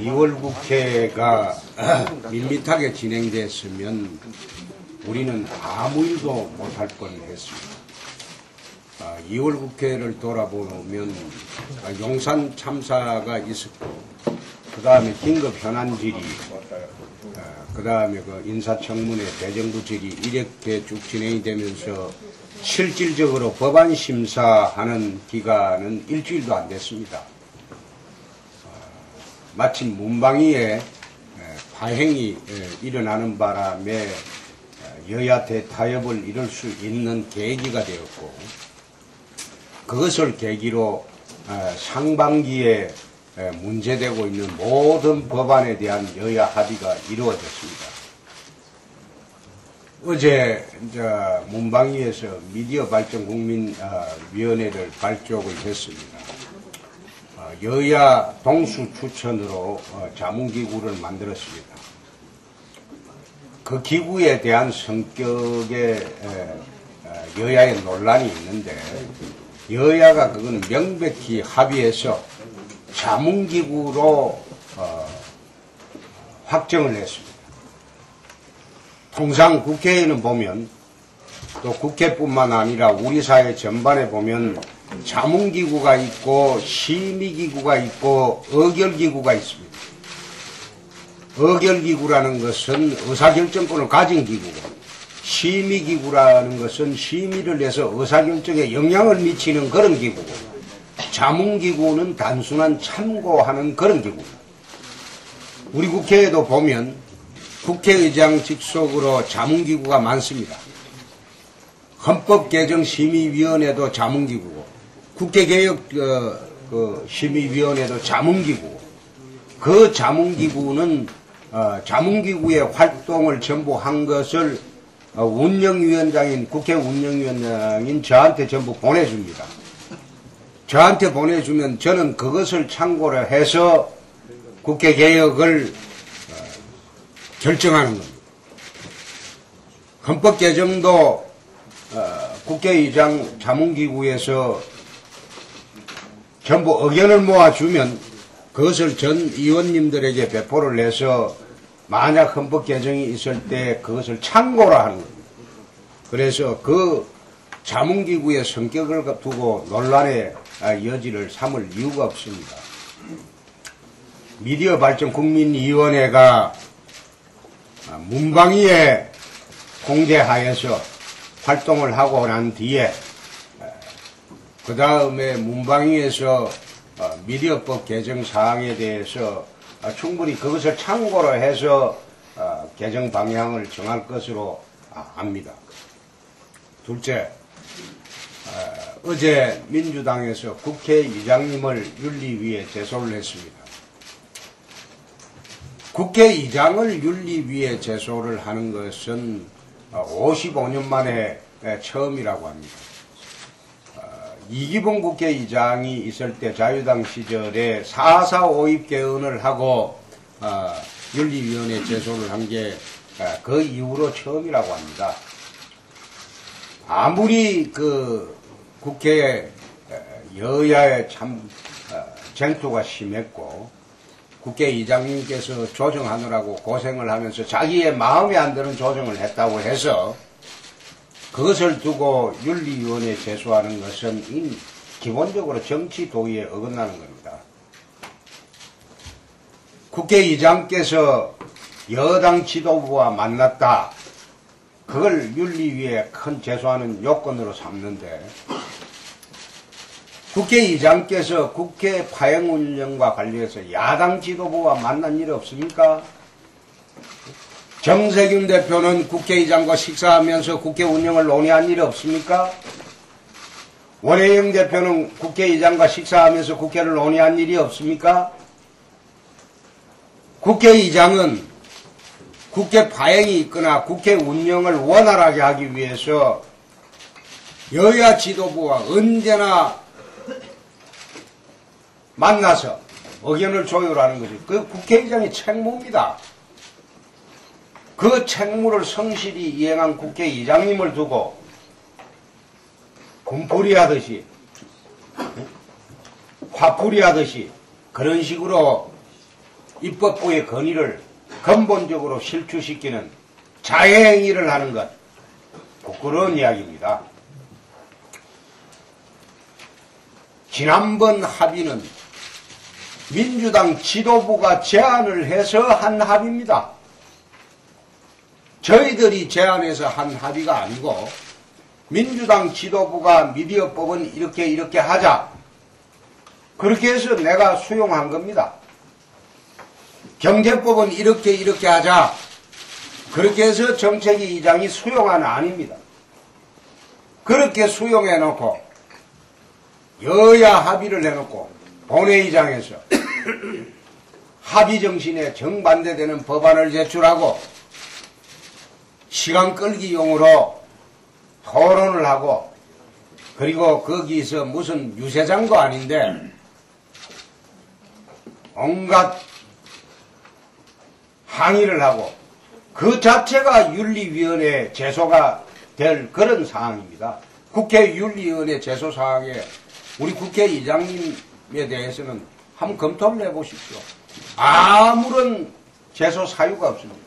2월 국회가 밋밋하게 진행됐으면 우리는 아무 일도 못할 뻔했습니다. 2월 국회를 돌아보면 용산 참사가 있었고, 그 다음에 긴급 현안 질의, 그 다음에 그 인사청문회, 대정부 질의 이렇게 쭉 진행이 되면서 실질적으로 법안 심사하는 기간은 일주일도 안 됐습니다. 마침 문방위에 파행이 일어나는 바람에 여야 대타협을 이룰 수 있는 계기가 되었고, 그것을 계기로 상반기에 문제되고 있는 모든 법안에 대한 여야 합의가 이루어졌습니다. 어제 문방위에서 미디어 발전 국민위원회를 발족을 했습니다. 여야 동수 추천으로 자문기구를 만들었습니다. 그 기구에 대한 성격의 여야의 논란이 있는데, 여야가 그거는 명백히 합의해서 자문기구로 확정을 했습니다. 통상 국회에는 보면, 또 국회뿐만 아니라 우리 사회 전반에 보면 자문기구가 있고 심의기구가 있고 의결기구가 있습니다. 의결기구라는 것은 의사결정권을 가진 기구고, 심의기구라는 것은 심의를 해서 의사결정에 영향을 미치는 그런 기구고, 자문기구는 단순한 참고하는 그런 기구입니다. 우리 국회에도 보면 국회의장 직속으로 자문기구가 많습니다. 헌법개정심의위원회도 자문기구고, 국회개혁 심의위원회도 자문기구고, 그 자문기구는 자문기구의 활동을 전부 한 것을 운영위원장인, 국회 운영위원장인 저한테 전부 보내줍니다. 저한테 보내주면 저는 그것을 참고를 해서 국회개혁을 결정하는 겁니다. 헌법개정도 국회의장 자문기구에서 전부 의견을 모아주면 그것을 전 의원님들에게 배포를 해서 만약 헌법 개정이 있을 때 그것을 참고로 하는 겁니다. 그래서 그 자문기구의 성격을 두고 논란의 여지를 삼을 이유가 없습니다. 미디어 발전 국민위원회가 문방위에 공개하여서 활동을 하고 난 뒤에 그 다음에 문방위에서 미디어법 개정 사항에 대해서 충분히 그것을 참고로 해서 개정 방향을 정할 것으로 압니다. 둘째, 어제 민주당에서 국회의장님을 윤리위에 제소를 했습니다. 국회의장을 윤리위에 제소를 하는 것은 55년 만에 처음이라고 합니다. 이기봉 국회의장이 있을 때 자유당 시절에 4.4 오입 개헌을 하고 윤리위원회 제소를 한 게 그 이후로 처음이라고 합니다. 아무리 그 국회 여야의 참 쟁투가 심했고 국회의장님께서 조정하느라고 고생을 하면서 자기의 마음에 안 드는 조정을 했다고 해서 그것을 두고 윤리위원회에 제소하는 것은 기본적으로 정치 도의에 어긋나는 겁니다. 국회의장께서 여당 지도부와 만났다. 그걸 윤리위에 큰 제소하는 요건으로 삼는데, 국회의장께서 국회 파행 운영과 관련해서 야당 지도부와 만난 일이 없습니까? 정세균 대표는 국회의장과 식사하면서 국회 운영을 논의한 일이 없습니까? 원혜영 대표는 국회의장과 식사하면서 국회를 논의한 일이 없습니까? 국회의장은 국회 파행이 있거나 국회 운영을 원활하게 하기 위해서 여야 지도부와 언제나 만나서 의견을 조율하는 것이 그 국회의장의 책무입니다. 그 책무를 성실히 이행한 국회의장님을 두고 군풀이 하듯이 화풀이 하듯이 그런 식으로 입법부의 건의를 근본적으로 실추시키는 자해행위를 하는 것, 부끄러운 이야기입니다. 지난번 합의는 민주당 지도부가 제안을 해서 한 합의입니다. 저희들이 제안해서 한 합의가 아니고 민주당 지도부가 미디어법은 이렇게 하자, 그렇게 해서 내가 수용한 겁니다. 경제법은 이렇게 하자, 그렇게 해서 정책위 의장이 수용한 안입니다. 그렇게 수용해놓고 여야 합의를 해놓고 본회의장에서 합의 정신에 정반대되는 법안을 제출하고 시간 끌기용으로 토론을 하고, 그리고 거기서 무슨 유세장도 아닌데 온갖 항의를 하고, 그 자체가 윤리위원회 제소가 될 그런 상황입니다. 국회윤리위원회 제소 사항에 우리 국회의장님에 대해서는 한번 검토를 해보십시오. 아무런 제소 사유가 없습니다.